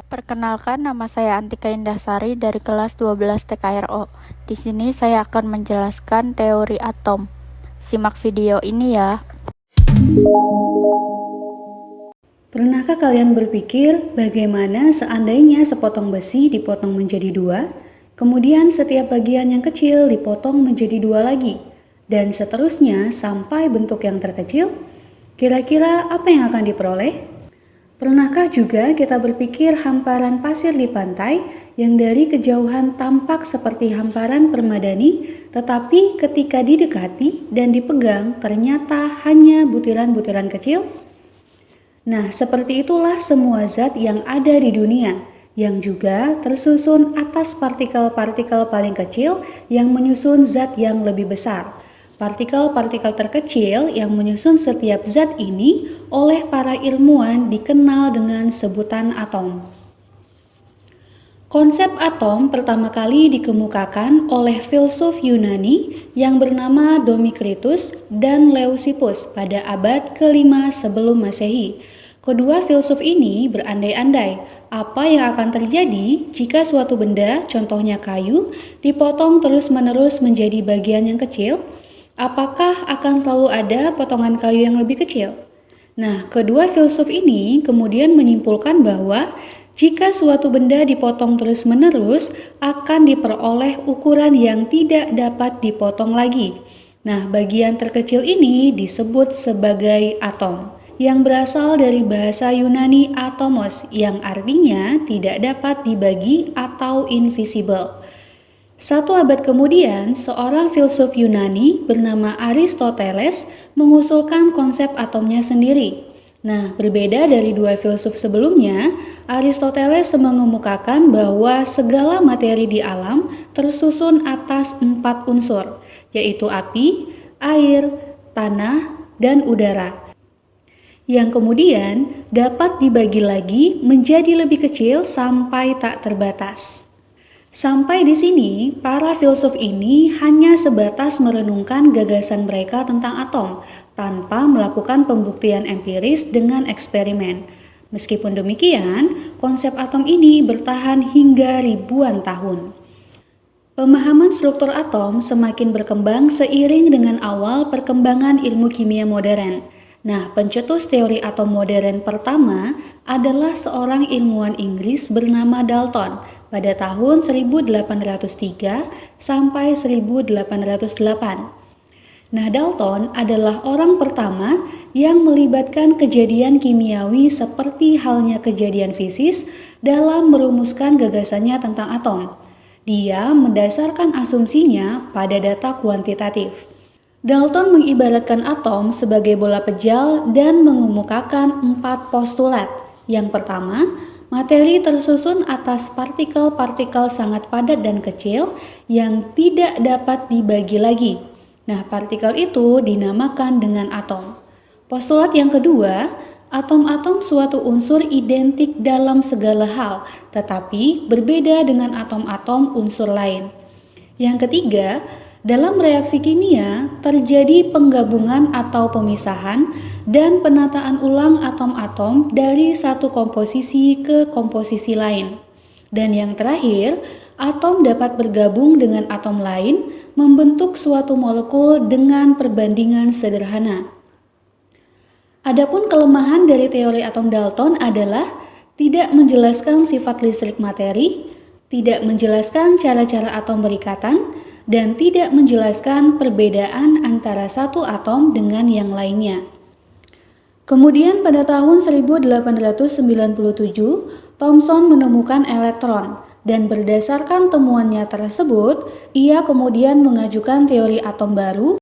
Perkenalkan, nama saya Antika Indahsari dari kelas 12 TKRO. Di sini saya akan menjelaskan teori atom. Simak video ini ya. Pernahkah kalian berpikir bagaimana seandainya sepotong besi dipotong menjadi dua, kemudian setiap bagian yang kecil dipotong menjadi dua lagi, dan seterusnya sampai bentuk yang terkecil? Kira-kira apa yang akan diperoleh? Pernahkah juga kita berpikir hamparan pasir di pantai yang dari kejauhan tampak seperti hamparan permadani, tetapi ketika didekati dan dipegang ternyata hanya butiran-butiran kecil? Nah, seperti itulah semua zat yang ada di dunia, yang juga tersusun atas partikel-partikel paling kecil yang menyusun zat yang lebih besar. Partikel-partikel terkecil yang menyusun setiap zat ini oleh para ilmuwan dikenal dengan sebutan atom. Konsep atom pertama kali dikemukakan oleh filsuf Yunani yang bernama Demokritus dan Leucippus pada abad ke-5 sebelum Masehi. Kedua filsuf ini berandai-andai apa yang akan terjadi jika suatu benda, contohnya kayu, dipotong terus-menerus menjadi bagian yang kecil. Apakah akan selalu ada potongan kayu yang lebih kecil? Nah, kedua filsuf ini kemudian menyimpulkan bahwa jika suatu benda dipotong terus-menerus, akan diperoleh ukuran yang tidak dapat dipotong lagi. Nah, bagian terkecil ini disebut sebagai atom, yang berasal dari bahasa Yunani atomos, yang artinya tidak dapat dibagi atau invisible. Satu abad kemudian, seorang filsuf Yunani bernama Aristoteles mengusulkan konsep atomnya sendiri. Nah, berbeda dari dua filsuf sebelumnya, Aristoteles mengemukakan bahwa segala materi di alam tersusun atas 4 unsur, yaitu api, air, tanah, dan udara, yang kemudian dapat dibagi lagi menjadi lebih kecil sampai tak terbatas. Sampai di sini, para filsuf ini hanya sebatas merenungkan gagasan mereka tentang atom, tanpa melakukan pembuktian empiris dengan eksperimen. Meskipun demikian, konsep atom ini bertahan hingga ribuan tahun. Pemahaman struktur atom semakin berkembang seiring dengan awal perkembangan ilmu kimia modern. Nah, pencetus teori atom modern pertama adalah seorang ilmuwan Inggris bernama Dalton pada tahun 1803 sampai 1808. Nah, Dalton adalah orang pertama yang melibatkan kejadian kimiawi seperti halnya kejadian fisis dalam merumuskan gagasannya tentang atom. Dia mendasarkan asumsinya pada data kuantitatif. Dalton mengibaratkan atom sebagai bola pejal dan mengemukakan 4 postulat. Yang pertama, materi tersusun atas partikel-partikel sangat padat dan kecil yang tidak dapat dibagi lagi. Nah, partikel itu dinamakan dengan atom. Postulat yang kedua, atom-atom suatu unsur identik dalam segala hal, tetapi berbeda dengan atom-atom unsur lain. Yang ketiga, dalam reaksi kimia terjadi penggabungan atau pemisahan dan penataan ulang atom-atom dari satu komposisi ke komposisi lain. Dan yang terakhir, atom dapat bergabung dengan atom lain membentuk suatu molekul dengan perbandingan sederhana. Adapun kelemahan dari teori atom Dalton adalah tidak menjelaskan sifat listrik materi, tidak menjelaskan cara-cara atom berikatan, dan tidak menjelaskan perbedaan antara satu atom dengan yang lainnya. Kemudian pada tahun 1897, Thomson menemukan elektron, dan berdasarkan temuannya tersebut, ia kemudian mengajukan teori atom baru